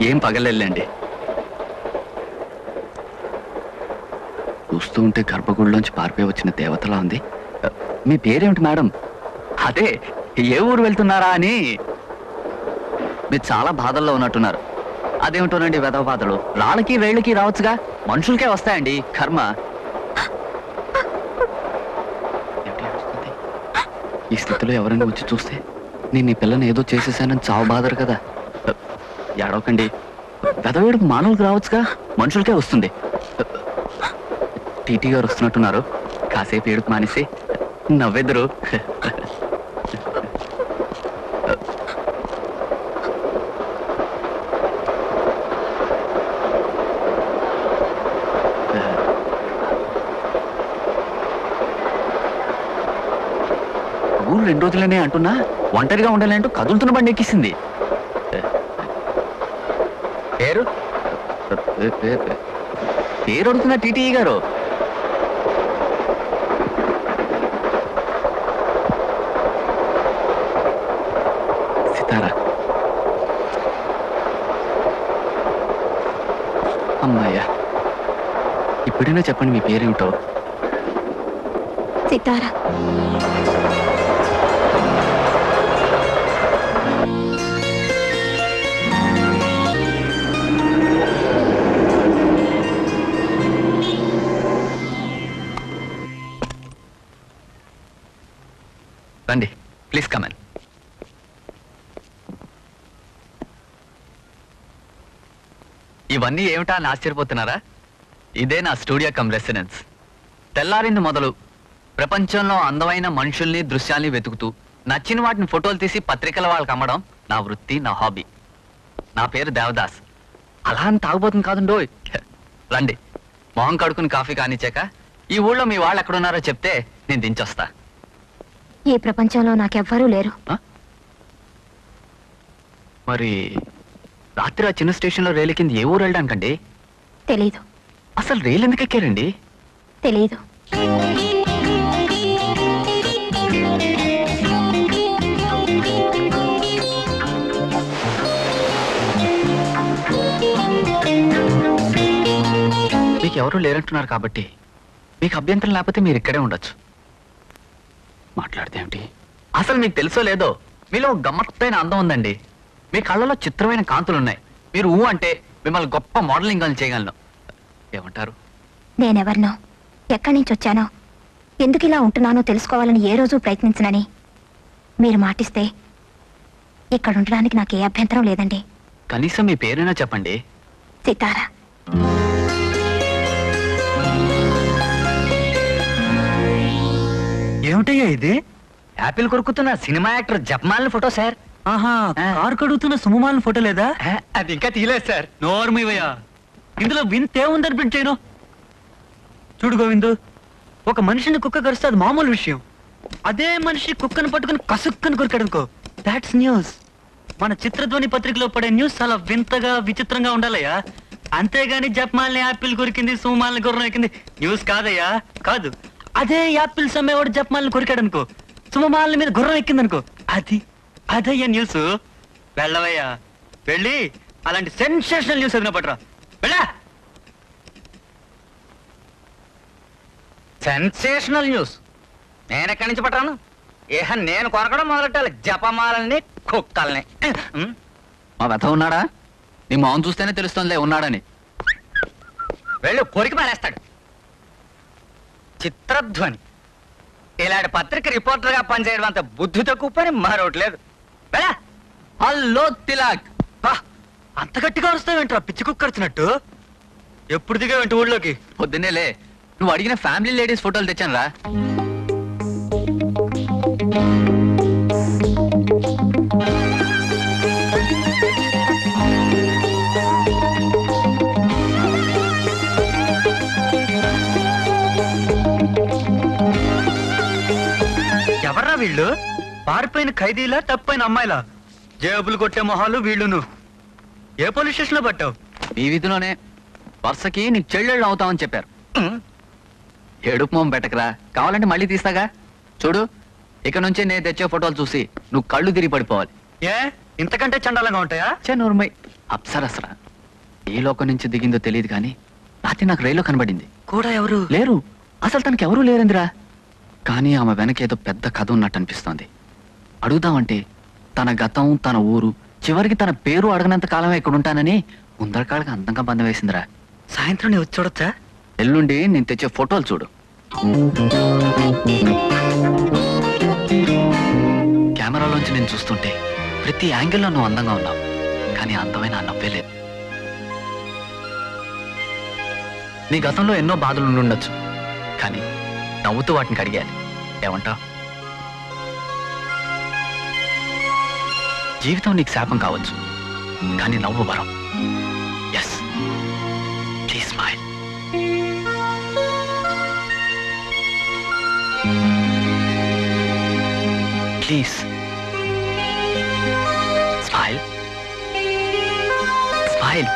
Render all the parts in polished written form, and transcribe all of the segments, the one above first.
ఏం పగలెళ్ళండి. చూస్తూ ఉంటే గర్భగుడిలోంచి పారిపోయి వచ్చిన దేవతలా ఉంది. మీ పేరేమిటి మేడం? అదే ఏ ఊరు వెళ్తున్నారా అని. మీరు చాలా బాధల్లో ఉన్నట్టున్నారు. అదేమిటోనండి వెధవ బాధలు. రాళ్ళకి వేళ్ళకి రావచ్చుగా, మనుషులకే వస్తాయండి కర్మ. ఈ స్థితిలో ఎవరైనా వచ్చి చూస్తే నేను ఈ పిల్లని ఏదో చేసేసానని చావు బాధరు కదా. ఏడవకండి, వెధవేడుకు మానవులకు రావచ్చుగా, మనుషులకే వస్తుంది. టీటీ గారు వస్తున్నట్టున్నారు, కాసేపు ఏడుపు మానేసి నవ్వెదురు. ఊరు 2 రోజులనే అంటున్నా, ఒంటరిగా ఉండాలంటూ కదులుతున్న బండి ఎక్కిసింది. పేరు పేరు అడుగుతున్నా టీటీ గారు. సితారా. అమ్మాయ్యా, ఇప్పుడైనా చెప్పండి మీ పేరేమిటో. సితారా. రండి, ప్లీజ్ కమ్ ఇన్. ఇవన్నీ ఏమిటా అని ఆశ్చర్యపోతున్నారా? ఇదే నా స్టూడియో కమ్ రెసిడెన్స్. తెల్లారింది మొదలు ప్రపంచంలో అందమైన మనుషుల్ని దృశ్యాల్ని వెతుకుతూ నచ్చిన వాటిని ఫోటోలు తీసి పత్రికల వాళ్ళకి అమ్మడం నా వృత్తి, నా హాబీ. నా పేరు దేవదాస్. అలా అని తాగుబోతుంది కాదుండో. రండి, మొహం కడుకుని కాఫీ కానిచ్చాక ఈ ఊళ్ళో మీ వాళ్ళు ఎక్కడున్నారో చెప్తే నేను దించొస్తా. ఈ ప్రపంచంలో నాకెవ్వరూ లేరు. మరి రాత్రి ఆ చిన్న స్టేషన్లో రైలు కింద ఏ ఊరు వెళ్ళడానికండి? తెలీదు. అసలు రైలు ఎందుకు ఎక్కారండి? తెలీదు. మీకు ఎవరూ లేరంటున్నారు కాబట్టి మీకు అభ్యంతరం లేకపోతే మీరు ఇక్కడే ఉండొచ్చు. మాట్లాడితే ఏమిటి? అసలు మీకు తెలుసో లేదో, మీలో గమ్మత్తైన అందం ఉందండి. మీ కళ్ళలో చిత్రమైన కాంతులున్నాయి. మీరు ఊ అంటే మిమ్మల్ని గొప్ప మోడలింగ్ అని చేయగలను. ఏమంటారు? నేనెవరినో, ఎక్కడి నుంచి వచ్చానో, ఎందుకు ఇలా ఉంటున్నానో తెలుసుకోవాలని ఏ రోజు ప్రయత్నించనని మీరు మాటిస్తే ఇక్కడ ఉండడానికి నాకు ఏ అభ్యంతరం లేదండి. కనీసం మీ పేరైనా చెప్పండి. సితారా. ఏమిటయ్యా ఇది? యాపిల్ కొరుకుతున్న సినిమా యాక్టర్ జపమాలిన ఫోటో సార్. ఆహా, కారు కడుగుతున్న సుమమాలిన ఫోటో లేదా? అది ఇంకా తీయలేదు సార్. నోర్మయ్యా, ఇందులో వింతేముందని ప్రింట్ చేయను. చూడు గోవిందు, ఒక మనిషిని కుక్క కరిస్తే అది మామూలు విషయం. అదే మనిషి కుక్కను పట్టుకుని కసుక్కని కొరికాడనుకో, దాట్స్ న్యూస్. మన చిత్రధ్వని పత్రికలో పడే న్యూస్ చాలా వింతగా విచిత్రంగా ఉండాలయ్యా. అంతేగాని జపమాలిని యాపిల్ కొరికింది, సుమమాలిని గుర్రం ఎక్కింది న్యూస్ కాదయ్యా, కాదు. అదే యాపిల్ సమ్మేవాడు జపమాలిని కొరికాడనుకో, సుమమాలిని మీద గుర్రం ఎక్కిందనుకో, అదయ్యా న్యూస్. వెళ్ళవయ్యా, వెళ్ళి అలాంటి సెన్సేషనల్ న్యూస్ ఏదైనా పట్టరా. వెళ్ళా. సెన్సేషనల్ న్యూస్ నేను ఎక్కడి నుంచి పట్టాను? నేను కొనకడం మొదలెట్టాలి జపమాలని, కుక్కల్ని. మా వెధ ఉన్నాడా? నీ మొహం చూస్తేనే తెలుస్తుందిలే ఉన్నాడని. వెళ్ళు, కొరికి పారేస్తాడు. చిత్రధ్వని ఇలాంటి పత్రిక రిపోర్టర్ గా పనిచేయడం అంత బుద్ధి తక్కువ పని మరొకట్లేదు. వెళ్ళా. హలో తిలాక్. అంత గట్టిగా వస్తావేంట్రా, పిచ్చి కుక్కర్చినట్టు? ఎప్పుడు దిగావేంటి ఊళ్ళోకి? పొద్దున్నేలే, నువ్వు అడిగిన ఫ్యామిలీ లేడీస్ ఫోటోలు తెచ్చాను రా. ఎవర్రా వీళ్ళు? పారిపోయిన ఖైదీలా, తప్పైన అమ్మాయిలా? జేబులు కొట్టే మొహాలు వీళ్ళును. ఏ పోలీస్ స్టేషన్ లో పట్టావు? ఈ వీధిలోనే. వరుసకి నీకు చెల్లెళ్ళు అవుతామని చెప్పారు. ఏడుపు మొహం పెట్టకరా, కావాలంటే మళ్ళీ తీస్తాగా. చూడు, ఇక నుంచే నేను తెచ్చే ఫోటోలు చూసి నువ్వు కళ్ళు తిరిగి పడిపోవాలి. ఏ ఇంతకంటే చండాలంగా ఉంటాయా? నూరుమై అప్సరసరా ఏ లోకం నుంచి దిగిందో తెలియదు కానీ రాత్రి నాకు రైల్లో కనబడింది. కూడా ఎవరు లేరు, అసలు తనకి ఎవరూ లేరందిరా. కానీ ఆమె వెనక ఏదో పెద్ద కథ ఉన్నట్టు అనిపిస్తోంది. అడుగుదామంటే తన గతం, తన ఊరు, చివరికి తన పేరు అడగనంత కాలమే ఇక్కడ ఉంటానని ముందరకాళ్ళకి అందంగా బంధం వేసిందిరా. సాయంత్రం నేను వచ్చి చూడొచ్చా? ఎల్లుండి నేను తెచ్చే ఫోటోలు చూడు. కెమెరాలోంచి నేను చూస్తుంటే ప్రతి యాంగిల్లో నువ్వు అందంగా ఉన్నావు, కానీ అందమైన ఆ నవ్వే లేదు. నీ గతంలో ఎన్నో బాధలు ఉండొచ్చు, కానీ నవ్వుతూ వాటిని కడిగేయాలి. ఏమంటావు? జీవితం నీకు శాపం కావచ్చు, కానీ నవ్వు వరం. Yes, please smile. Please smile. Smile.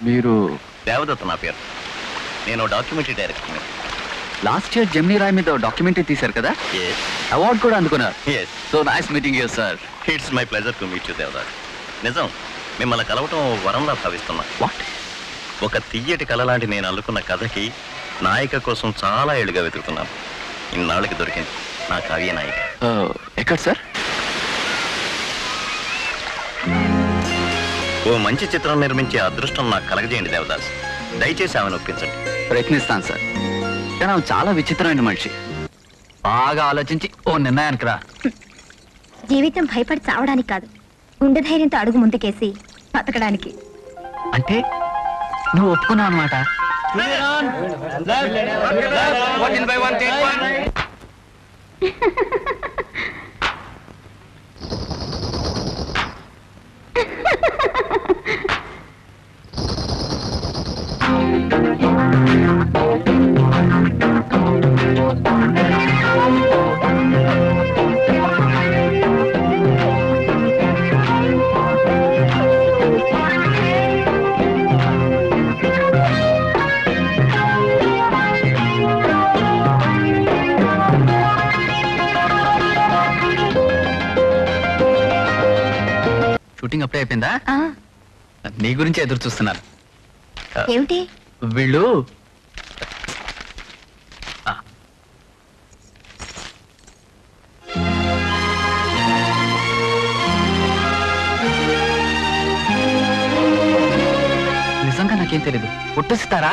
మీరు దేవదత్త నా పేరు. నేను documentary director. Last year Jamini Roy మీద డాక్యుమెంటరీ తీశారు కదా, అవార్డు కూడా అందుకున్నారు. So nice meeting you sir. It's my pleasure to meet you Devadas. నిజం, మిమ్మల్ని కలవటం వరంలా భావిస్తున్నా. వాట్? ఒక తియ్యటి కళ లాంటి నేను అల్లుకున్న కథకి నాయిక కోసం చాలా ఏళ్ళుగా వెతుకుతున్నాను. ఇన్నాళ్ళకి దొరికింది నా కావ్య నాయిక. ఎక్కడ సార్? ఓ మంచి చిత్రం నిర్మించే అదృష్టం నాకు కలగజేయండి దేవదాస్. దయచేసి ఆమెను ఒప్పించండి. ప్రయత్నిస్తాను సార్, కానీ ఆమె చాలా విచిత్రమైన మనిషి. బాగా ఆలోచించి ఓ నిర్ణయానికి రా. జీవితం భయపడి చావడానికి కాదు, గుండె ధైర్యంతో అడుగు ముందుకేసి బతకడానికి. అంటే నువ్వు ఒప్పుకున్నావు అనమాట. షూటింగ్ అప్పుడే అయిపోయిందా? ఆ, నీ గురించి ఎదురు చూస్తున్నాను. ఏమిటి? వీళ్ళు నిజంగా నాకేం తెలీదు. పుట్టిస్తారా?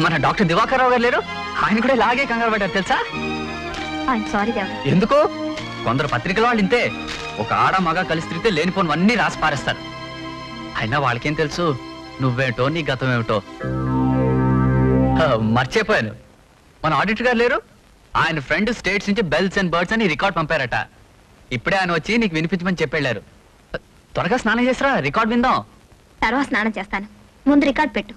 మన డాక్టర్ దివాకర్ రావు గారు లేరు, ఆయన కూడా ఇలాగే కంగారు పడ్డారు తెలుసా? సారీ దేవా. ఎందుకు? కొందరు పత్రికల వాళ్ళు ఇంతే, ఒక ఆడ మగ కలిసి తిరిగితే లేనిపోనివన్నీ రాసి పారేస్తారు. అయినా వాళ్ళకేం తెలుసు నువ్వేమిటో నీ గతం ఏమిటో. మర్చిపోయాను, మన ఆడిటర్ గారు లేరు, ఆయన ఫ్రెండ్ స్టేట్స్ నుంచి బెల్స్ అండ్ బర్డ్స్ అని రికార్డ్ పంపారట. ఇప్పుడే ఆయన వచ్చి నీకు వినిపించమని చెప్పెళ్ళారు. త్వరగా స్నానం చేసిరా, రికార్డ్ విందాం. తర్వాత స్నానం చేస్తాను, ముందు రికార్డ్ పెట్టు.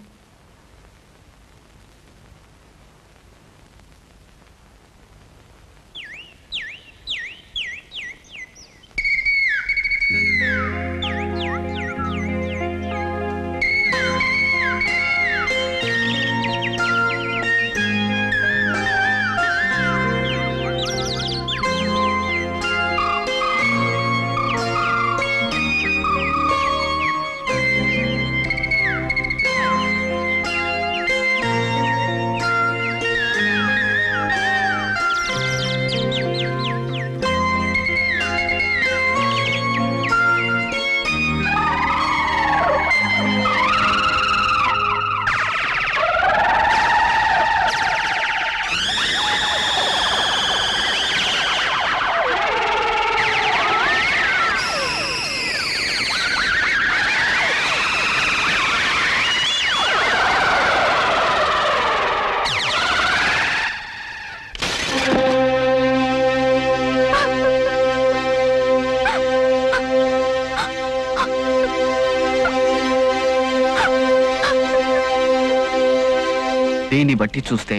దీన్ని బట్టి చూస్తే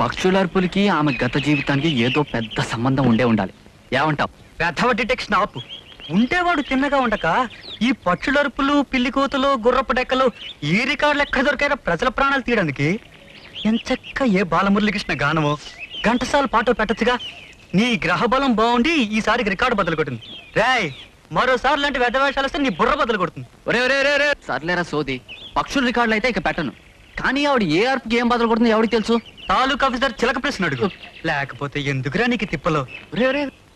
పక్షులర్పులకి ఆమె గత జీవితానికి ఏదో పెద్ద సంబంధం ఉండాలి. ఏమంటావ్? వెధవ డిటెక్షన్ ఆపు. ఉంటేవాడు తిన్నగా ఉండక ఈ పక్షులరుపులు, పిల్లి కూతులు, గుర్రపు డెక్కలు ఈ రికార్డులు ఎక్కడ దొరికారో ప్రజల ప్రాణాలు తీయడానికి. ఎంచక్క ఏ బాలమురళీకృష్ణ గానమో గంటసాల పాటో పెట్టచ్చుగా. నీ గ్రహ బలం బాగుండి ఈసారికి రికార్డు బదులు కొట్టింది. రాయ్, మరోసారి లాంటి వెధ వేషాలు వస్తే నీ బుర్ర బదులు కొడుతుంది. సర్లేరా సోది, పక్షుల రికార్డులు అయితే ఇక పెట్టను. కానీ ఆవిడ ఏ అర్పుకి ఏం బదులు కొడుతుంది ఎవరికి తెలుసు? తాలూకా ఆఫీసర్ చిలక ప్రశ్న అడుగు. లేకపోతే ఎందుకురా నీకు తిప్పలో?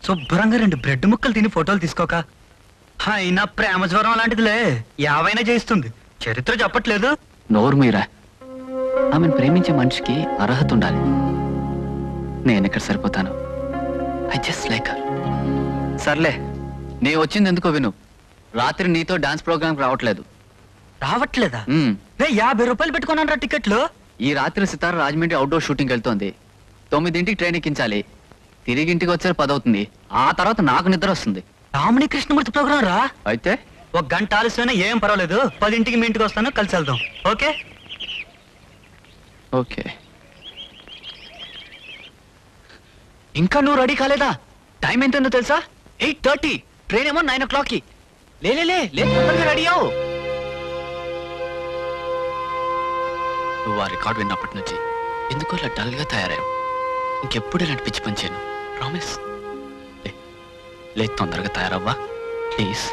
శుభ్రంగా 2 బ్రెడ్ ముక్కలు తిని ఫోటోలు తీసుకోక. అయినా ప్రేమ జ్వరం లాంటిదిలే, యావైనా చేయిస్తుంది. చరిత్ర చెప్పట్లేదు. నోరు మీరా. ఆమెను ప్రేమించే మనిషికి అర్హత ఉండాలి. నేను ఎక్కడ సరిపోతాను? I just like her. సర్లే, నీ వచ్చింది ఎందుకో విను. రాత్రి నీతో డాన్స్ ప్రోగ్రామ్ రావట్లేదు. రావట్లేదా? 50 రూపాయలు పెట్టుకున్నాను రా టికెట్లు. ఈ రాత్రి సితార రాజమండ్రి అవుట్డోర్ షూటింగ్ వెళ్తోంది. 9ంటికి ట్రైన్ ఎక్కించాలి. తిరిగి ఇంటికి వచ్చారు 10 అవుతుంది. ఆ తర్వాత నాకు నిద్ర వస్తుంది. రాముని కృష్ణమూర్తి ప్రోగ్రాం రా. అయితే 1 గంట ఆలస్యమైనా ఏం పర్వాలేదు. 10ంటికి మీ ఇంటికి వస్తాను, కలిసి వెళ్దాం. ఓకే? ఓకే. ఇంకా నువ్వు రెడీ కాలేదా? టైం ఎంతో తెలుసా? 8:30. ట్రైన్ ఏమో 9 o'clockకి. లే రెడీ అవు. నువ్వు ఆ రికార్డు విన్నప్పటి నుంచి ఎందుకో ఇలా డల్గా తయారయ్యావు. ఇంకెప్పుడు ఇలాంటి పిచ్చి పని చేయను. ప్రామిస్. లే తొందరగా తయారవ్వా ప్లీజ్.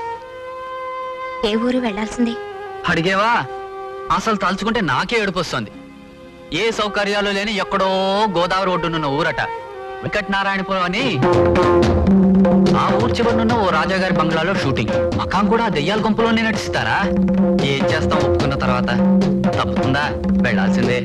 ఏ ఊరు వెళ్ళాల్సింది? అడిగేవా? అసలు తలుచుకుంటే నాకే ఏడుపు వస్తుంది. ఏ సౌకర్యాలు లేని ఎక్కడో గోదావరి ఒడ్డునున్న ఊరట వెంకటనారాయణపురం అని. ఆ ఊరు చివరినున్న ఓ రాజాగారి బంగ్లాలో షూటింగ్. మకాం కూడా దెయ్యాల గుంపులోనే నటిస్తారా? ఏం చేస్తాం ఒప్పుకున్న తర్వాత? తప్పుతుందా? వెళ్ళాల్సిందే.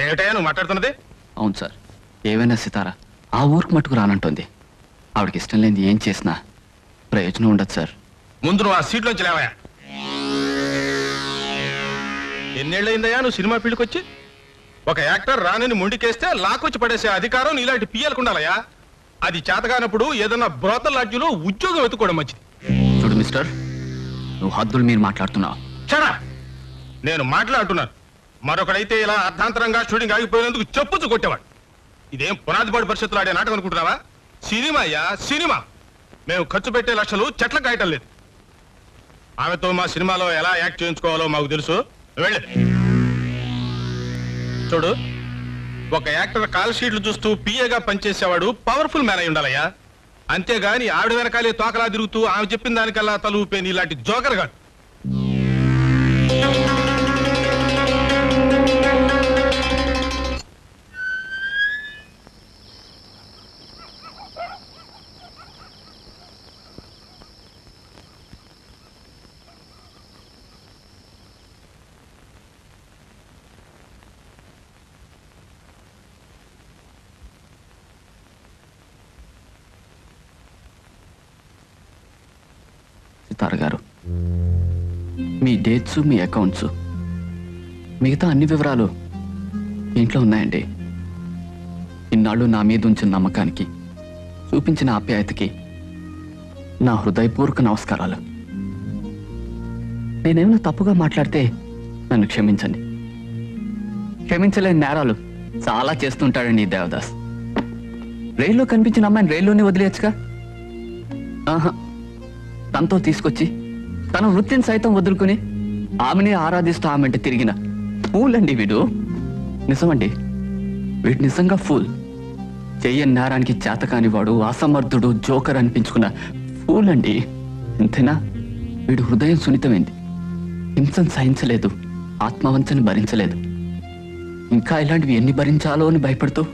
ఏమిటయ్యా నువ్వు మాట్లాడుతున్నది? అవును సార్, ఏవైనా సితారా ఆ ఊరికి మట్టుకు రానంటుంది. ఆవిడకి ఇష్టం లేని ఏం చేసినా ప్రయోజనం ఉండదు సార్. ముందు నువ్వు ఆ సీట్లోంచి లేవయా. ఎన్నేళ్ళయిందయ్యా నువ్వు సినిమా ఫీల్డ్కి వచ్చి? ఒక యాక్టర్ రానని మొండికేస్తే లాక్కొచ్చి పడేసే అధికారం నీలాంటి పియ్యలకు ఉండాలయ్యా. అది చేతగానప్పుడు ఏదన్నా బ్రోతల్ లాడ్జిలో ఉద్యోగం వెతుక్కోవడం మంచిది. చూడు మిస్టర్, నువ్వు హద్దులు మీరు మాట్లాడుతున్నావు. చరా, నేను మాట్లాడుతున్నాను. మరొకడైతే ఇలా అర్ధాంతరంగా షూటింగ్ ఆగిపోయినందుకు చెప్పుచ్చు కొట్టేవాడు. ఇదేం పునాదిపాడు పరిస్థితులు ఆడే నాటకం అనుకుంటున్నావా? సినిమా అయ్యా, సినిమా. మేము ఖర్చు పెట్టే లక్షలు చెట్ల కాయటం లేదు. ఆమెతో మా సినిమాలో ఎలా యాక్ట్ చేయించుకోవాలో మాకు తెలుసు. వెళ్ళి చూడు, ఒక యాక్టర్ కాల్ షీట్లు చూస్తూ పిఏగా పనిచేసేవాడు పవర్ఫుల్ మ్యాన్ అయి ఉండాలయ్యా. అంతేగాని ఆవిడ వెనకాలే తోకలా తిరుగుతూ ఆమె చెప్పిన దానికల్లా తలూపేని ఇలాంటి జోకర్ గాడు. సితార గారు, మీ డేట్స్, మీ అకౌంట్స్, మిగతా అన్ని వివరాలు ఇంట్లో ఉన్నాయండి. ఇన్నాళ్ళు నా మీద ఉంచిన నమ్మకానికి, చూపించిన ఆప్యాయతకి నా హృదయపూర్వక నమస్కారాలు. నేనేమైనా తప్పుగా మాట్లాడితే నన్ను క్షమించండి. క్షమించలేని నేరాలు చాలా చేస్తుంటాడండి ఈ దేవదాస్. రైల్లో కనిపించిన అమ్మాయిని రైల్లోనే వదిలేయచ్చుగా. ఆహా, తనతో తీసుకొచ్చి తన వృత్తిని సైతం వదులుకుని ఆమెని ఆరాధిస్తూ ఆమెంటే తిరిగిన ఫూల్ అండి వీడు. నిజమండి, వీడు నిజంగా ఫూల్. చెయ్యని నేరానికి చేతకాని వాడు, అసమర్థుడు, జోకర్ అనిపించుకున్న ఫూల్ అండి. ఎంతైనా వీడు హృదయం సున్నితమైంది. హింసను సహించలేదు, ఆత్మవంచని భరించలేదు. ఇంకా ఇలాంటివి ఎన్ని భరించాలో అని భయపడుతూ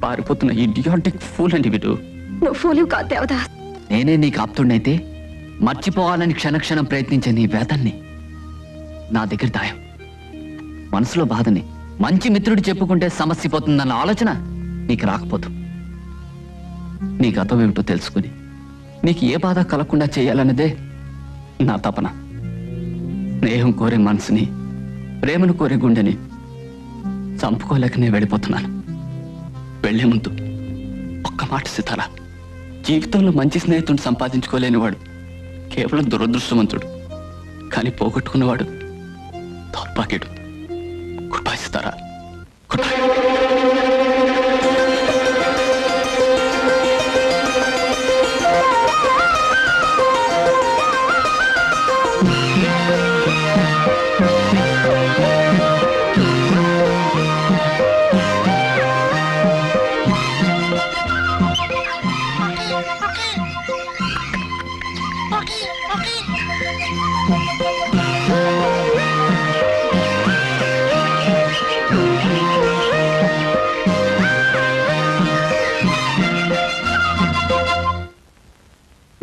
పారిపోతున్న ఇడియాటిక్ ఫూల్ అండి వీడు. నువ్వు ఫూలు కాదు దేవదాస్. నేనే నీకు ఆప్తుడైతే మర్చిపోవాలని క్షణక్షణం ప్రయత్నించే నీ వేదన్ని నా దగ్గర దాయం. మనసులో బాధని మంచి మిత్రుడు చెప్పుకుంటే సమస్య పోతుందన్న ఆలోచన నీకు రాకపోదు. నీ గతం ఏమిటో తెలుసుకుని నీకు ఏ బాధ కలగకుండా చేయాలన్నదే నా తపన. స్నేహం కోరే మనసుని, ప్రేమను కోరే గుండెని చంపుకోలేకనే వెళ్ళిపోతున్నాను. వెళ్లే ముందు ఒక్క మాట సితారా, జీవితంలో మంచి స్నేహితుడిని సంపాదించుకోలేనివాడు కేవలం దురదృష్టవంతుడు, కానీ పోగొట్టుకున్నవాడు దౌర్భాగ్యుడు. గుడ్ బై సితారా, గుడ్ బై.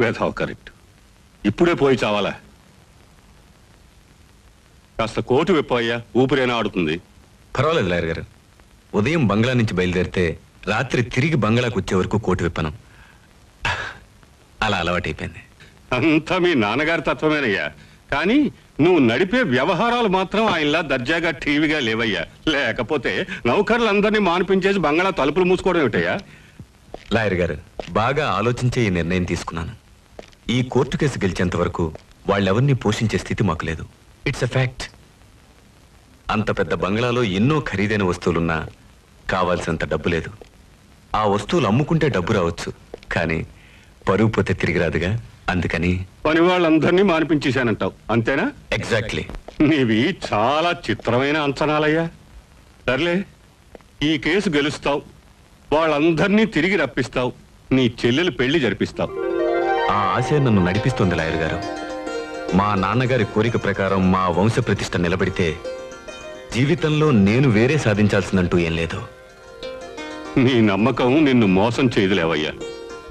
వేధావు కరెక్ట్. ఇప్పుడే పోయి చావాలా? కాస్త కోటు విప్పయ్యా, ఊపిరైనా ఆడుతుంది. పర్వాలేదు లాయర్ గారు, ఉదయం బంగ్లా నుంచి బయలుదేరితే రాత్రి తిరిగి బంగ్లాకు వచ్చే వరకు కోటు విప్పను. అలా అలవాటైపోయింది. అంతా మీ నాన్నగారి తత్వమేనయ్యా, కానీ నువ్వు నడిపే వ్యవహారాలు మాత్రం ఆయనలా దర్జాగా టీవీగా లేవయ్యా. లేకపోతే నౌకర్లందరినీ మానిపించేసి బంగ్లా తలుపులు మూసుకోవడం ఏమిటయ్యా? లాయర్ గారు, బాగా ఆలోచించే ఈ నిర్ణయం తీసుకున్నాను. ఈ కోర్టు కేసు గెలిచేంత వరకు వాళ్ళెవరిని పోషించే స్థితి మాకు లేదు. It's a fact. అంత పెద్ద బంగ్లాలో ఎన్నో ఖరీదైన వస్తువులున్నా కావాల్సినంత డబ్బు లేదు. ఆ వస్తువులు అమ్ముకుంటే డబ్బు రావచ్చు, కానీ పరుగు పోతే తిరిగి రాదుగా. అందుకని పని వాళ్ళందరినీ మానిపించేశానంటావు, అంతేనా? ఎగ్జాక్ట్లీ. నీవి చాలా చిత్రమైన అంచనాలయ్యా. సర్లే, ఈ కేసు గెలుస్తావు, వాళ్ళందరినీ తిరిగి రప్పిస్తావు, నీ చెల్లెలు పెళ్లి జరిపిస్తావు. ఆ ఆశ నన్ను నడిపిస్తుంది లాయర్ గారు. మా నాన్నగారి కోరిక ప్రకారం మా వంశ ప్రతిష్ట నిలబడితే జీవితంలో నేను వేరే సాధించాల్సిందంటూ ఏం లేదు. నీ నమ్మకం నిన్ను మోసం చేయదులేవయ్యా.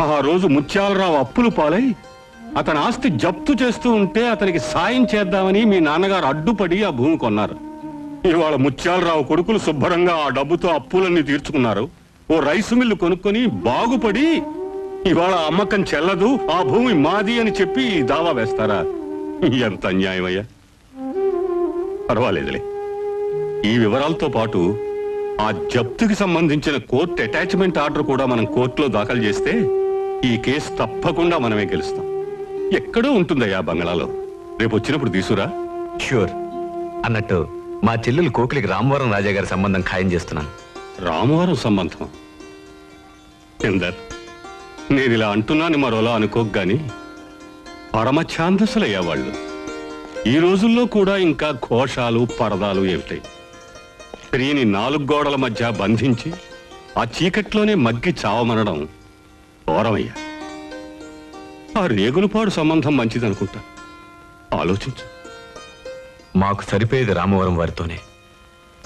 ఆ రోజు ముత్యాలరావు అప్పులు పాలై అతని ఆస్తి జప్తు చేస్తూ ఉంటే అతనికి సాయం చేద్దామని మీ నాన్నగారు అడ్డుపడి ఆ భూమి కొన్నారు. ఇవాళ ముత్యాలరావు కొడుకులు శుభ్రంగా ఆ డబ్బుతో అప్పులన్నీ తీర్చుకున్నారు. ఓ రైసు మిల్లు కొనుక్కొని బాగుపడి ఇవాళ అమ్మకం చెల్లదు, ఆ భూమి మాది అని చెప్పి దావా వేస్తారా? ఎంత అన్యాయమయ్యా. పర్వాలేదులే, ఈ వివరాలతో పాటు ఆ జప్తుకి సంబంధించిన కోర్టు అటాచ్మెంట్ ఆర్డర్ కూడా మనం కోర్టులో దాఖలు చేస్తే ఈ కేసు తప్పకుండా మనమే గెలుస్తాం. ఎక్కడో ఉంటుందయ్యా బంగ్లాలో, రేపు వచ్చినప్పుడు తీసురా. ష్యూర్. అన్నట్టు మా చెల్లెలు కోకిలికి రామవరం రాజా గారి సంబంధం ఖాయం చేస్తున్నాను. రామవరం సంబంధం? చందర్, నేను ఇలా అంటున్నాను మరోలా అనుకోకు గాని పరమ ఛాందసులయ్యా వాళ్ళు. ఈ రోజుల్లో కూడా ఇంకా ఘోషాలు పరదాలు ఏమిటాయి? స్త్రీని 4 గోడల మధ్య బంధించి ఆ చీకట్లోనే మగ్గి చావమనడం ఘోరమయ్యా. ఆ రేగులపాడు సంబంధం మంచిదనుకుంటా. ఆలోచించు. మాకు సరిపోయేది రామవరం వారితోనే.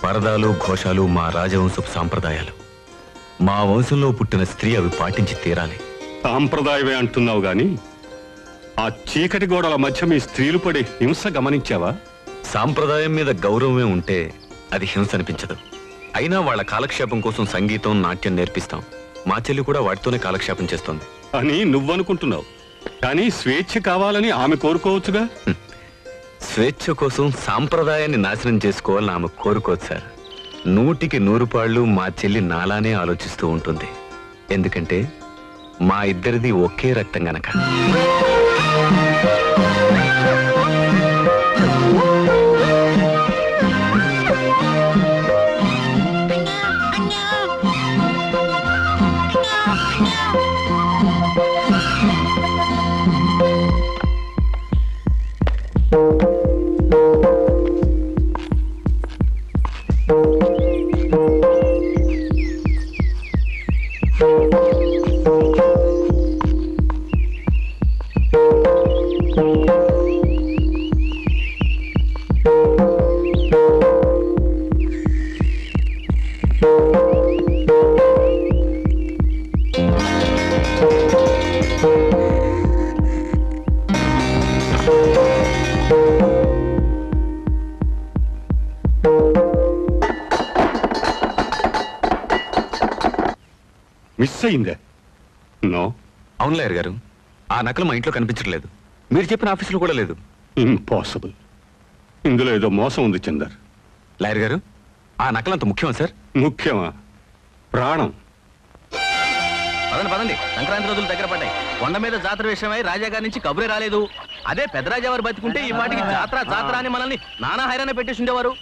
పరదాలు ఘోషాలు మా రాజవంశపు సాంప్రదాయాలు. మా వంశంలో పుట్టిన స్త్రీ అవి పాటించి తీరాలి. సాంప్రదాయమే అంటున్నావు గాని ఆ చీకటి గోడల మధ్య మీ స్త్రీలు పడే హింస గమనించావా? సాంప్రదాయం మీద గౌరవమే ఉంటే అది హింస అనిపించదు. అయినా వాళ్ళ కాలక్షేపం కోసం సంగీతం, నాట్యం నేర్పిస్తాం. మా చెల్లి కూడా వాటితోనే కాలక్షేపం చేస్తోంది అని నువ్వనుకుంటున్నావు, కానీ స్వేచ్ఛ కావాలని ఆమె కోరుకోవచ్చుగా. స్వేచ్ఛ కోసం సాంప్రదాయాన్ని నాశనం చేసుకోవాలని ఆమె కోరుకోవచ్చు సార్. 100కి 100 పాళ్ళు మా చెల్లి నాలానే ఆలోచిస్తూ ఉంటుంది. ఎందుకంటే మా ఇద్దరిది ఒకే రక్తం గనక. మిస్ అయిందే? నో. అవును లాయర్ గారు, ఆ నకలు మా ఇంట్లో కనిపించట్లేదు. మీరు చెప్పిన ఆఫీసులో కూడా లేదు. ఇంపాసిబుల్. ఇందులో ఏదో మోసం ఉంది చందర్. లాయర్ గారు, ఆ నకలంత ముఖ్యమా సార్? ముఖ్యమా? ప్రాణం. పదండి పదండి, సంక్రాంతి రోజులు దగ్గర పడ్డాయి. కొండ మీద జాతర విషయమై రాజా గారి నుంచి కబురే రాలేదు. అదే పెద్దరాజావారు బతికుంటే ఈ మాటికి జాతర జాతర అని మనల్ని నానా హైరాణ పెట్టేసి ఉండేవారు.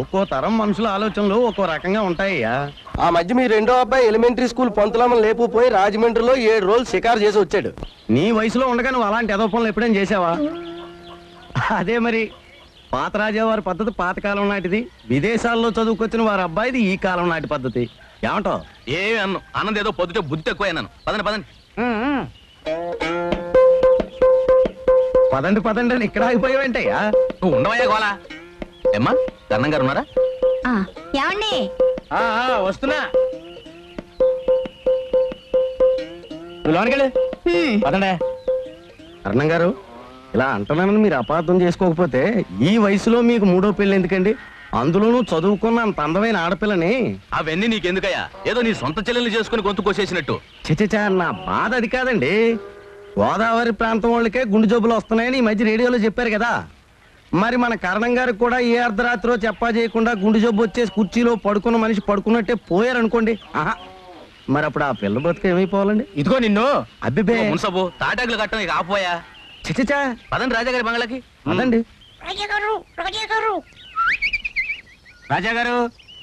ఒక్కో తరం మనుషుల ఆలోచనలు ఒక్కో రకంగా ఉంటాయ్యా. ఆ మధ్య మీ రెండో అబ్బాయి ఎలిమెంటరీ స్కూల్ పంతులమ్మని లేపుపోయి రాజమండ్రిలో 7 రోజులు షికారు చేసి వచ్చాడు. నీ వయసులో ఉండగా నువ్వు అలాంటి ఎదో పనులు ఎప్పుడైనా చేసావా? అదే మరి, పాత రాజావారి పద్ధతి పాతకాలం నాటిది, విదేశాల్లో చదువుకొచ్చిన వారి అబ్బాయిది ఈ కాలం నాటి పద్ధతి. ఏమంటావు? ఏమి అన్ను అన్నది ఏదో పొద్దుటే బుద్ధి తక్కువ అన్నాను. పదండి పదండి. పదండి పదండి అని ఇక్కడ ఆగిపోయావేంటయ్యా? నువ్వు ఉండవయ్యా గోలా. ఏమ్మా, కర్ణం గారు ఉన్నారా? ఏమండి? వస్తున్నా. పదండే. అరుణం గారు, ఇలా అంటున్నానని మీరు అపార్థం చేసుకోకపోతే, ఈ వయసులో మీకు 3వ పెళ్లి ఎందుకండి? అందులోనూ చదువుకున్న అంత అందమైన ఆడపిల్లని. అవన్నీ నీకెందుకయ్యా? ఏదో నీ సొంత చెల్లెల్ని చేసుకుని గొంతు కోసేసినట్టు. చచ్చా, నా బాధ అది కాదండి. గోదావరి ప్రాంతం వాళ్ళకే గుండె జబ్బులు వస్తున్నాయని ఈ మధ్య రేడియోలో చెప్పారు కదా. మరి మన కరణం గారికి కూడా ఏ అర్ధరాత్రిలో చెప్పా చేయకుండా గుండె జబ్బు వచ్చేసి కుర్చీలో పడుకున్న మనిషి పడుకున్నట్టే పోయారనుకోండి. ఆహా, మరి అప్పుడు ఆ పిల్ల బతుకు ఏమైపోవాలండి? ఇదిగో నిన్ను. అబ్బిబే మున్సబు తాటాకులు కట్టం ఇక ఆపోయా. చచ్చా, పదండి రాజాగారి బంగ్లాకి. అదండి.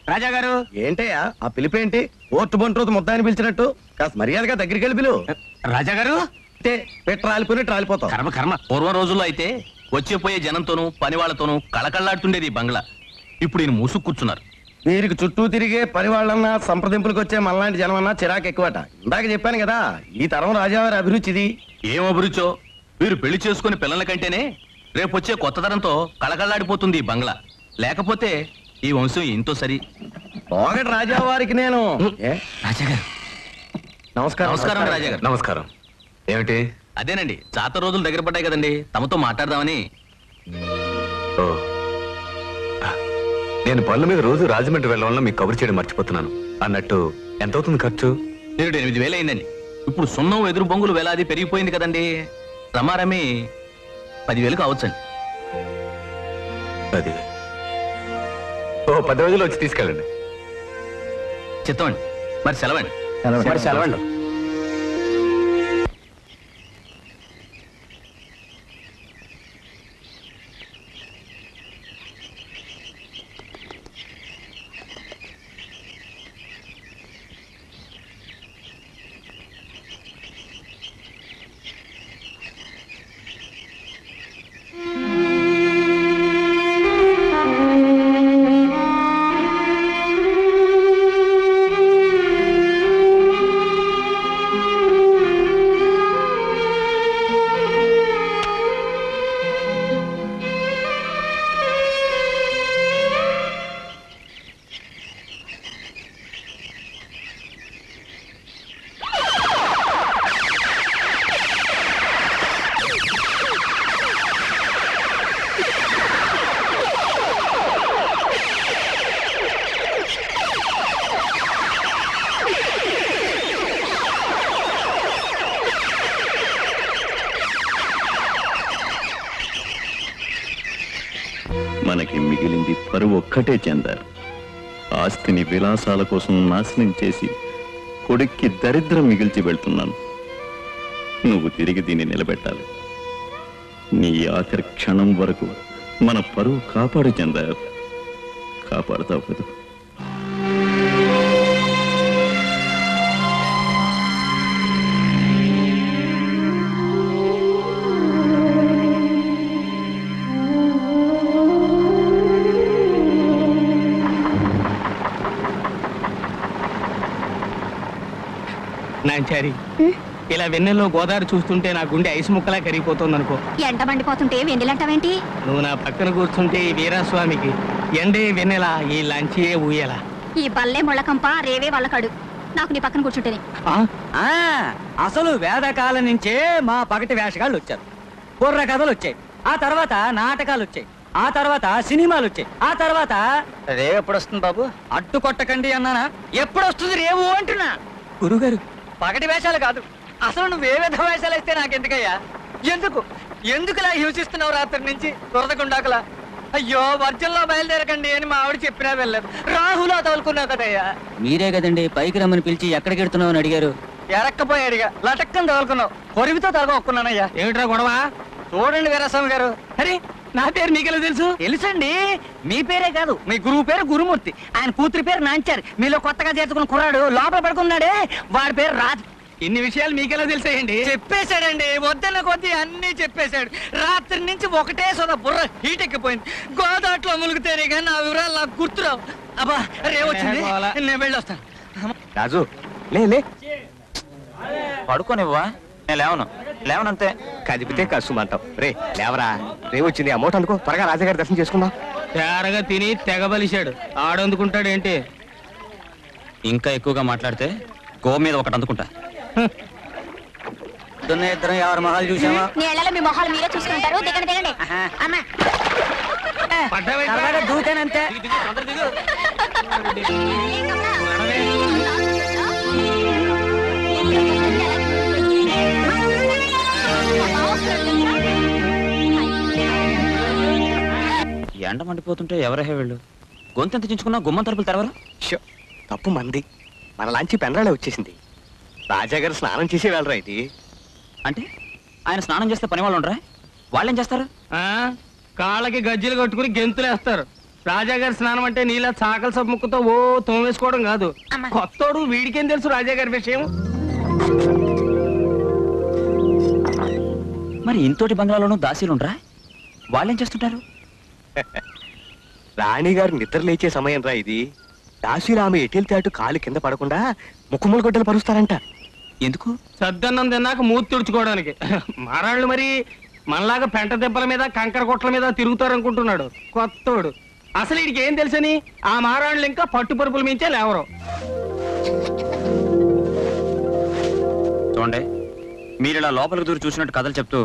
రాజాగారు ఏంటయ్యా ఆ పిలిపేంటి? ఓట్టు బంట్రోతు ముద్దాన్ని పిలిచినట్టు కాస్త మర్యాదగా దగ్గరికి వెళ్ళి పిలువు. రాజాగారు, పెట్టి రాలిపోయినట్టు రాలిపోతావు. కర్మ కర్మ. పూర్వం రోజుల్లో అయితే వచ్చిపోయే జనంతోనూ పని వాళ్ళతోనూ కళకళ్లాడుతుండేది ఈ బంగ్లా. ఇప్పుడు ఈయన మూసుకు కూర్చున్నారు. వీరికి చుట్టూ తిరిగే పని వాళ్ళన్నా సంప్రదింపులకు వచ్చే మనలాంటి జనమన్నా చిరాకు ఎక్కువట. ఇందాక చెప్పాను కదా, ఈ తరం రాజావారి అభిరుచిది. ఏం అభిరుచో, వీరు పెళ్లి చేసుకుని పిల్లల కంటేనే రేపు వచ్చే కొత్త తరంతో కళకళ్లాడిపోతుంది ఈ బంగ్లా. లేకపోతే ఈ వంశం ఎంతో సరి. ఒకటి రాజావారికి నేను. రాజాగారు నమస్కారం. నమస్కారం రాజాగారు. నమస్కారం. ఏమిటి? అదేనండి, జాతర రోజులు దగ్గర పడ్డాయి కదండి, తమతో మాట్లాడదామని. ఓ, నేను పనుల మీద రోజు రాజమండ్రి వెళ్ళడం వల్ల మీకు కబురు చేయడం మర్చిపోతున్నాను. అన్నట్టు ఎంత అవుతుంది ఖర్చు? 8,000 అయిందండి. ఇప్పుడు సున్నం ఎదురు బొంగులు వేలాది పెరిగిపోయింది కదండి. రమారమి 10,000 కావచ్చండి. 10,000. ఓ 10 రోజులు వచ్చి తీసుకెళ్ళండి. చిత్తమండి. మరి సెలవండి. సెలవండి. మనకి మిగిలింది పరువు ఒక్కటే చందర్. ఆస్తిని విలాసాల కోసం నాశనం చేసి కొడుక్కి దరిద్రం మిగిల్చి వెళ్తున్నాను. నువ్వు తిరిగి దీన్ని నిలబెట్టాలి. నీ ఆఖరి క్షణం వరకు మన పరువు కాపాడు చందర్, కాపాడుతావు కదా. నాంచారి, ఇలా వెన్నెల్లో గోదావరి చూస్తుంటే నా గుండె ఐసు ముక్కలా కరిగిపోతుంది అనుకో. ఎండ మండిపోతుంటే వెన్నెలంటావేంటి? నువ్వు నా పక్కన కూర్చుంటే ఈ వీరాస్వామికి ఎండే వెన్నెల, ఈ లంచియే ఊయలా. ఈ బల్లే ముళ్ళకంప రేవే వాళ్ళకాడు. నాకు నీ పక్కన కూర్చుంటేనే. అసలు వేదకాలం నుంచే మా పగటి వేషగాళ్ళు వచ్చారు. కుర్ర కథలు వచ్చాయి, ఆ తర్వాత నాటకాలు వచ్చాయి, ఆ తర్వాత సినిమాలు వచ్చాయి, ఆ తర్వాత రేవు ఎప్పుడు వస్తుంది బాబు? అడ్డు కొట్టకండి అన్నానా? ఎప్పుడు వస్తుంది రేవు అంటున్నా. గురుగారు, పగటి వేషాలు కాదు, అసలు నువ్వు ఏ విధ వేషాలు వేస్తే నాకెందుకయ్యా? ఎందుకు ఇలా హింసిస్తున్నావు రాత్రి నుంచి? దొరదకుండాకలా అయ్యో వర్జంలో బయలుదేరకండి అని మా ఆవిడ చెప్పినా వెళ్ళదు. రాహులో తగులుకున్నా కదయ్యా. మీరే కదండి పైకి రమ్మని పిలిచి ఎక్కడికి వెళ్తున్నావు అని అడిగారు. ఎరక్కపోయాడుగా లటక్కని తగులుకున్నావు. కొరివితో తగొక్కున్నానయ్యా. ఏమిట్రా గొడవ? చూడండి వీరస్వామి గారు. అరే నా పేరు మీకెలా తెలుసు? తెలుసండి. మీ పేరే కాదు, మీ గురువు పేరు గురుమూర్తి, ఆయన కూతురి పేరు నాంచారు. మీలో కొత్తగా చేర్చుకున్న కుర్రాడు లోపల పడుకున్నాడే వాడి పేరు రాజు. ఇన్ని విషయాలు మీకెలా తెలిసాయండి? చెప్పేశాడండి, వద్దన్న కొద్దీ అన్ని చెప్పేశాడు. రాత్రి నుంచి ఒకటే సోదా బుర్ర హీట్ ఎక్కిపోయింది. గోదాట్లో మునిగితేనే కానీ నా వివరాలు నాకు గుర్తురావు. అబ్బా రేవచ్చింది, నేను వెళ్ళొస్తాను. రాజు లే పడుకోనివ్వా? నేను లేవనంతే. కదిపితే కసుమంటావు. రే లేవరా, రేవొచ్చింది. అమౌంట్ అనుకో, త్వరగా రాజాగారి దర్శనం చేసుకుందాం. తేరగా తిని తెగబలిశాడు. ఆడందుకుంటాడు ఏంటి? ఇంకా ఎక్కువగా మాట్లాడితే గో మీద ఒకటి అందుకుంటా. ఇద్దరం ఎవరి మొహాలు చూసావా? నీళ్ళలో మీ మొహాలు మీరే చూసుకుంటారు. దిగండి దిగండి. అమ్మా దూకానంతే. ఎండ మండిపోతుంటే ఎవరహే వెళ్ళు. గొంతెంత చించుకున్నా గుమ్మం తలుపులు తెరవరు. తప్పు మంది. మన లాంచి పెందరాళే వచ్చేసింది. రాజాగారు స్నానం చేసే వెళ్ళరా ఇది. అంటే ఆయన స్నానం చేస్తే పని వాళ్ళు ఉండరా? వాళ్ళేం చేస్తారు? కాళ్ళకి గజ్జలు కట్టుకుని గెంతులేస్తారు. రాజాగారి స్నానం అంటే నీళ్ళ చాకల సబ్బుముక్కుతో ఓ తోమేసుకోవడం కాదు. కొత్తోడు వీడికేం తెలుసు రాజాగారి విషయం? మరి ఇంతోటి బంగ్లాలోనూ దాసీలుండ్రా? వాళ్ళేం చేస్తుంటారు? రాణిగారు నిద్ర లేచే సమయం రా ఇది. దాసీలు ఆమె ఎటెళ్తే అటు కాలు కింద పడకుండా ముక్కుములు గొడ్డలు పరుస్తారంట. ఎందుకు? సద్దన్నం తిన్నాక మూతి తుడుచుకోవడానికి. మారాళ్ళు మరి మనలాగా పెంట దెబ్బల మీద కంకర కొట్ల మీద తిరుగుతారు అనుకుంటున్నాడు కొత్తోడు. అసలు వీడికి ఏం తెలుసని ఆ మారాళ్ళు ఇంకా పట్టు పరుపుల మించే లేవరు. చూడండి, మీరు ఇలా లోపలికి దూరి చూసినట్టు కథలు చెప్తూ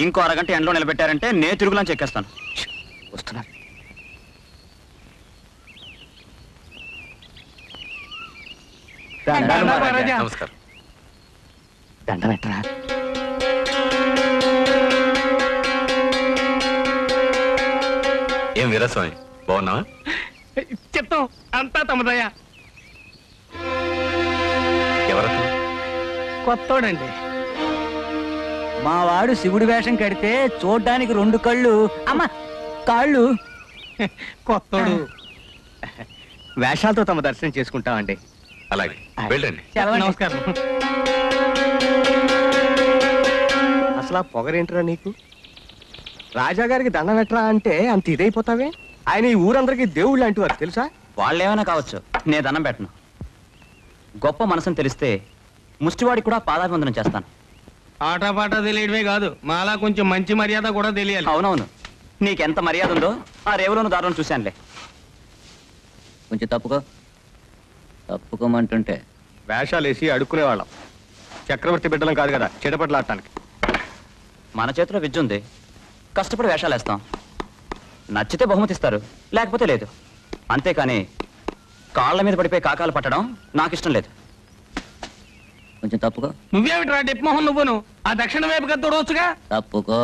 ఇంకో అరగంట ఎండలో నిలబెట్టారంటే నే తిరుగులా చెక్కేస్తాను. వస్తున్నారు. నమస్కారం. దండం ఎట్టరా. ఏం వీరస్వామి, బాగున్నావా? చెప్తాం అంతా తమదయ్యా. ఎవరతను? కొత్తోడండి. మా వాడు శివుడి వేషం కడితే చూడ్డానికి 2 కళ్ళు, అమ్మ కాళ్ళు. కొత్తోడు. వేషాలతో తమ దర్శనం చేసుకుంటామండి. అలాగే వెళ్ళండి. నమస్కారం. అసలు ఆ పొగరేంట్రా నీకు? రాజాగారికి దండం ఎట్రా అంటే అంత ఇదైపోతావే? ఆయన ఈ ఊరందరికీ దేవుళ్ళు అంటువారు తెలుసా? వాళ్ళేమైనా కావచ్చు, నేను దండం పెట్టను. గొప్ప మనసుని తెలిస్తే ముష్టివాడికి కూడా పాదాభివందనం చేస్తాను. ఆటపాట తెలియడమే కాదు, మాలా కొంచెం మంచి మర్యాద కూడా తెలియాలి. అవునవును, నీకెంత మర్యాద ఉందో ఆ రేవులోను దారులను చూశానులే. కొంచెం తప్పుకోమంటుంటే వేషాలు వేసి అడుక్కునేవాళ్ళం. చక్రవర్తి బిడ్డలం కాదు కదా చెడపట్లాడటానికి. మన చేతిలో విద్య ఉంది, కష్టపడి వేషాలు వేస్తాం. నచ్చితే బహుమతి ఇస్తారు, లేకపోతే లేదు. అంతేకాని కాళ్ళ మీద పడిపోయి కాకాలు పట్టడం నాకు ఇష్టం లేదు. కొంచెం తప్పుకో. నువ్వేమిట్రా డిప్మోహన్ నువ్వును ఆ దక్షిణ వైపుగా తోడవచ్చుగా. తప్పుకో.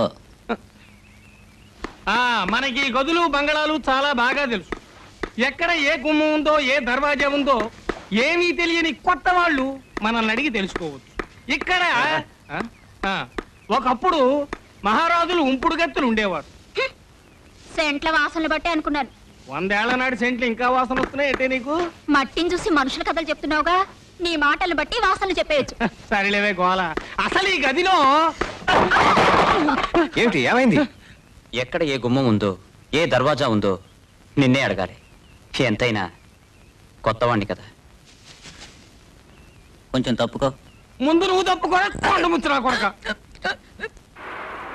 మనకి గదులు బంగళాలు చాలా బాగా తెలుసు. ఎక్కడ ఏ గుమ్మం ఉందో ఏ దర్వాజా ఉందో ఏమీ తెలియని కొత్త వాళ్ళు మనల్ని అడిగి తెలుసుకోవచ్చు. ఇక్కడ ఒకప్పుడు మహారాజులు ఉంపుడు గత్తులు ఉండేవారు. సెంట్ల వాసనలు బట్టే అనుకున్నాను. 100 ఏళ్ల నాటి సెంట్లు ఇంకా వాసన వస్తున్నాయి అంటే నీకు? మట్టిని చూసి మనుషుల కథలు చెప్తున్నావుగా, నీ మాటలు బట్టి వాసనలు చెప్పేయచ్చు. సరేలేవే గోల. అసలు ఈ గదిలో ఏమిటి ఏమైంది? ఎక్కడ ఏ గుమ్మం ఉందో ఏ దర్వాజా ఉందో నిన్నే అడగాలి. ఎంతైనా కొత్తవాణ్ణి కదా. కొంచెం తప్పుకో. ముందు నువ్వు తప్పుకోరా కొండ ముచ్చురా కొడక.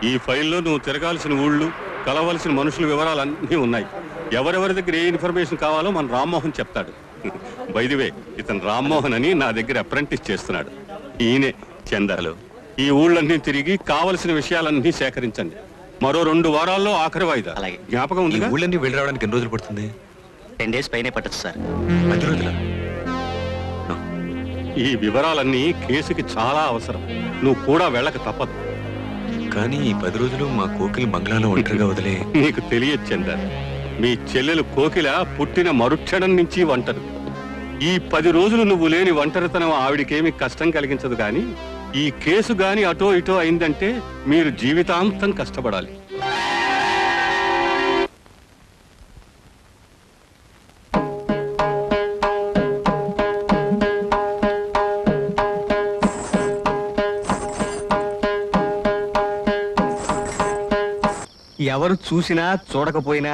ఈ ఫైల్లో నువ్వు తిరగాల్సిన ఊళ్ళు, కలవలసిన మనుషుల వివరాలు అన్నీ ఉన్నాయి. ఎవరెవరి దగ్గర ఏ ఇన్ఫర్మేషన్ కావాలో మన రామ్మోహన్ చెప్తాడు. బై ది వే, ఇతను రామ్మోహన్ అని నా దగ్గర అప్రెంటిస్ చేస్తున్నాడు. ఈయనే చందాలు. ఈ ఊళ్ళన్నీ తిరిగి కావలసిన విషయాలన్నీ సేకరించండి. మరో 2 వారాల్లో ఆఖరి వాయిదా. అలాగే. జ్ఞాపకం ఈ ఉంది? ఊళ్ళన్నీ వెళ్ళి రావడానికి ఎన్ని రోజులు పడుతుంది? 10 days పైనే పట్టచ్చు సార్. 10 రోజులా? ఈ వివరాలన్నీ కేసుకి చాలా అవసరం. నువ్వు కూడా వెళ్ళక తప్పదు. కానీ ఈ 10 రోజులు మా కోకిల బంగ్లాలో ఒంటరిగా వదిలే. నీకు తెలియదు చందర్, మీ చెల్లెలు కోకిల పుట్టిన మరుక్షణం నుంచి ఒంటరి. ఈ 10 రోజులు నువ్వు లేని ఒంటరితనం ఆవిడికేమీ కష్టం కలిగించదు. కానీ ఈ కేసు గాని అటో ఇటో అయిందంటే మీరు జీవితాంతం కష్టపడాలి. ఎవరు చూసినా చూడకపోయినా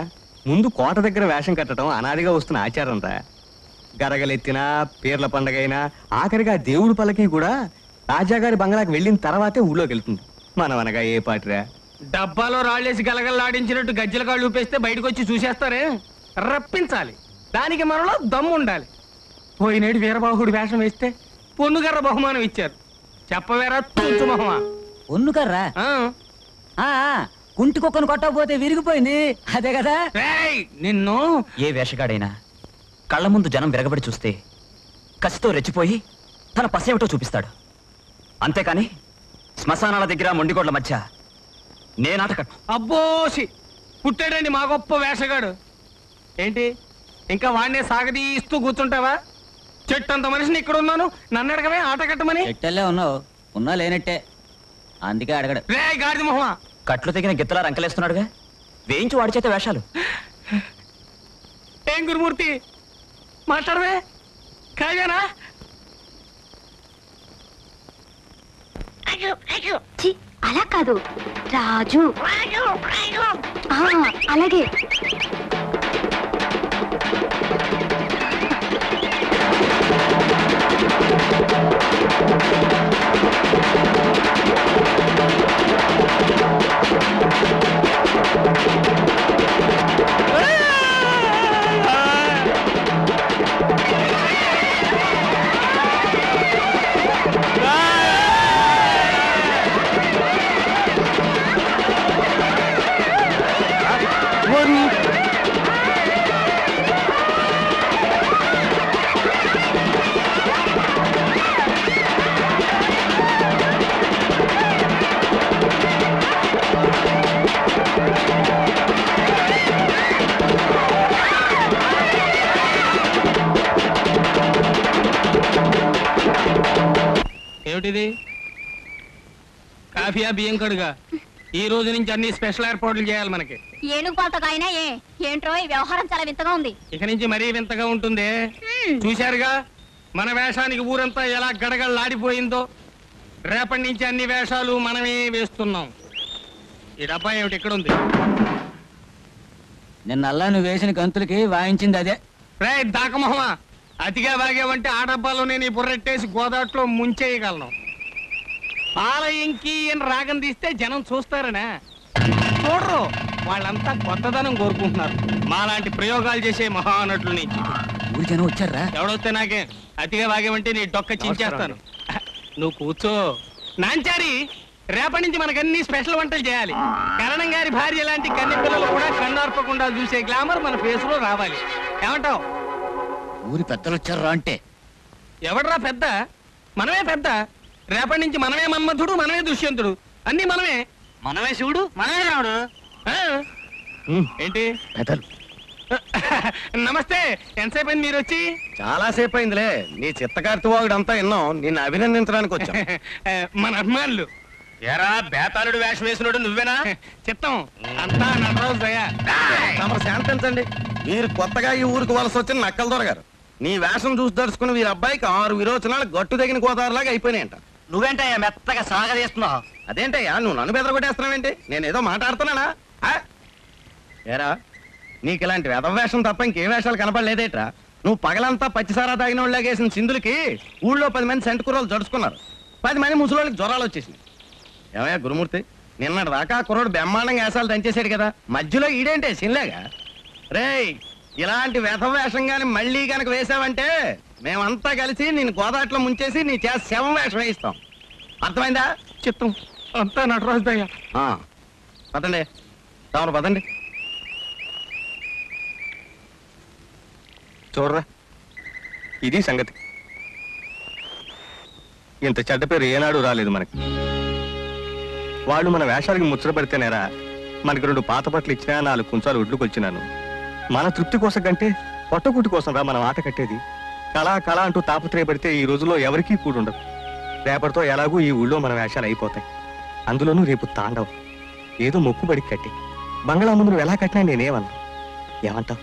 ముందు కోట దగ్గర వేషం కట్టడం అనాదిగా వస్తున్న ఆచారం రా. గరగలెత్తినా పీర్ల పండగైనా ఆఖరిగా దేవుడి పల్లకి కూడా రాజాగారి బంగ్లాకి వెళ్ళిన తర్వాతే ఊళ్ళోకి వెళ్తుంది. మనం అనగా ఏ పాటిరా? డబ్బాలో రాళ్ళేసి గలగల్లాడించినట్టు గజ్జల కాళ్ళు ఊపేస్తే బయటకు వచ్చి చూసేస్తారే. రప్పించాలి, దానికి మనలో దమ్ము ఉండాలి. పోయినేడు వీరబాహుడు వేషం వేస్తే పొన్నుగర్ర బహుమానం ఇచ్చారు. చెప్పవేరా తుంచు మొహమా? పొన్నుకర్రా కుంటి కుక్కను కొట్టకపోతే విరిగిపోయింది, అదే కదా. నిన్ను ఏ వేషగాడైనా కళ్ళ ముందు జనం విరగబడి చూస్తే కసితో రెచ్చిపోయి తన పసేమిటో చూపిస్తాడు. అంతేకాని శ్మశానాల దగ్గర మొండిగోడ్ల మధ్య నేనాట కట్టు. అబ్బోసి పుట్టాడండి మా గొప్ప వేషగాడు. ఏంటి ఇంకా వాడినే సాగదీస్తూ కూర్చుంటావా? చెట్టు అంత మనిషిని ఇక్కడ ఉన్నాను, నన్ను అడగవే ఆట కట్టమని. చెట్టెల్లే ఉన్నావు, ఉన్నా లేనట్టే, అందుకే అడగడు. రే గాడిద మొహమా, కట్లు తెగిన గిత్తలా రంకలేస్తున్నాడుగా, వేయించి వాడి చేత వేషాలు. ఏం గురుమూర్తి మాట్లాడవే? కావేనా? ఛీ, అలా కాదు రాజు. అలాగే ఏమిటిది? కాఫీయా బియ్యం కడుగా? ఈ రోజు నుంచి అన్ని స్పెషల్ ఏర్పాట్లు చేయాలి మనకి. ఏనుగు పాలతో అయినా ఏంట్రో ఈ వ్యవహారం చాలా వింతగా ఉంది. ఇక నుంచి మరీ వింతగా ఉంటుంది. చూశారుగా మన వేషానికి ఊరంతా ఎలా గడగడలాడిపోయిందో. రేపటి నుంచి అన్ని వేషాలు మనమే వేస్తున్నాం. ఈ డబ్బా ఏమిటి ఇక్కడ ఉంది? నిన్నల్లా నువ్వు వేసిన గంతులకి వాయించింది అదే. రే దాకమొహమా, అతిగా వాగేవంటే ఆ డబ్బాలోనే నీ బుర్రెట్టేసి గోదాట్లో ముంచేయగలను. పాలయంకి అని రాగం తీస్తే జనం చూస్తారనా? చూడరు, వాళ్ళంతా కొత్తదనం కోరుకుంటున్నారు. మాలాంటి ప్రయోగాలు చేసే మహానటుల నుంచి. ఊరి జనం వచ్చారా? ఎవడొస్తే నాకే. అతిగా వాగేవంటే నీ డొక్క చించేస్తాను. నువ్వు కూర్చో. నాంచారి, రేపటి నుంచి మనకన్నీ స్పెషల్ వంటలు చేయాలి. కరణం గారి భార్య లాంటి కన్నె పిల్లలు కూడా కన్నార్పకుండా చూసే గ్లామర్ మన ఫేస్ లో రావాలి. ఏమంటావు? ఊరి పెద్దలు వచ్చారా అంటే? ఎవడరా పెద్ద? మనమే పెద్ద. రేపటి నుంచి మనమే మన్మధుడు, మనమే దుష్యంతుడు, అన్ని మనమే. మనమే శివుడు, మనమే రాముడు. ఏంటి పెద్దలు? నమస్తే. ఎంతసేపు అయింది మీరు వచ్చి? చాలా సేపు అయిందిలే. నీ చిత్తకార్తి వాగుడంతా విన్నాం, నిన్ను అభినందించడానికి వచ్చా. మన అభిమానులు. ఎరా బేతాళుడు వేషం వేసినోడు నువ్వేనా? చిత్తం అంతా నటరాజు దయ. తమరు శాంతించండి. మీరు కొత్తగా ఈ ఊరికి వలస వచ్చిన నక్కల దొరగారు. నీ వేషం చూసి దడుచుకుని వీరి అబ్బాయికి 6 విరోచనాలు గట్టు తగిన గోదావరిలాగా అయిపోయినాయంట. నువ్వేంటయ్యా మెత్తగా సాగదీస్తున్నావు? అదేంటయ్యా నువ్వు నన్ను బెదరగొట్టేస్తున్నావేంటి? నేనేదో మాట్లాడుతున్నానా? ఏరా, నీకు ఇలాంటి వెధవేషం తప్ప ఇంకే వేషాలు కనపడలేదేట్రా? నువ్వు పగలంతా పచ్చిసారా తాగిన వాళ్ళగేసిన సింధులకి ఊళ్ళో 10 మంది సెంటు కుర్రోళ్ళు జడుచుకున్నారు. 10 మంది ముసలోళ్ళకి జ్వరాలు వచ్చేసినాయి. ఏమయ్యా గురుమూర్తి, నిన్నటి దాకా కుర్రోడు బ్రహ్మాండంగా వేషాలు దంచేశాడు కదా, మధ్యలో ఈడేంటే సిన్లేగా? రేయ్, ఇలాంటి వెధవేషం గాని మళ్ళీ గనక వేసావంటే మేమంతా కలిసి నేను గోదాట్లో ముంచేసి నీ చేత శవం వేషం వేయిస్తాం. అర్థమైందా? చిత్తం అంతా నటరాజు దయ. పదండి, తమరు పదండి. చూడరా, ఇది సంగతి. ఇంత చెడ్డ పేరు ఏనాడు రాలేదు మనకి. వాళ్ళు మన వేషాలకి ముచ్చట పెడితేనేరా మనకి 2 పాత బట్టలు ఇచ్చినా 4 కుంచాలు ఒడ్లు కొచ్చినాను. మన తృప్తి కోసం కంటే పొట్టకుట్టు కోసం రా మనం ఆట కట్టేది. కళ కళ అంటూ తాపత్రయపడితే ఈ రోజుల్లో ఎవరికీ కూడుండదు. రేపటితో ఎలాగూ ఈ ఊళ్ళో మన వేషాలు అయిపోతాయి. అందులోనూ రేపు తాండవం. ఏదో మొక్కుబడికి కట్టి బంగ్లా ముందు నువ్వు ఎలా కట్టినా నేనేమన్నా. ఏమంటావు?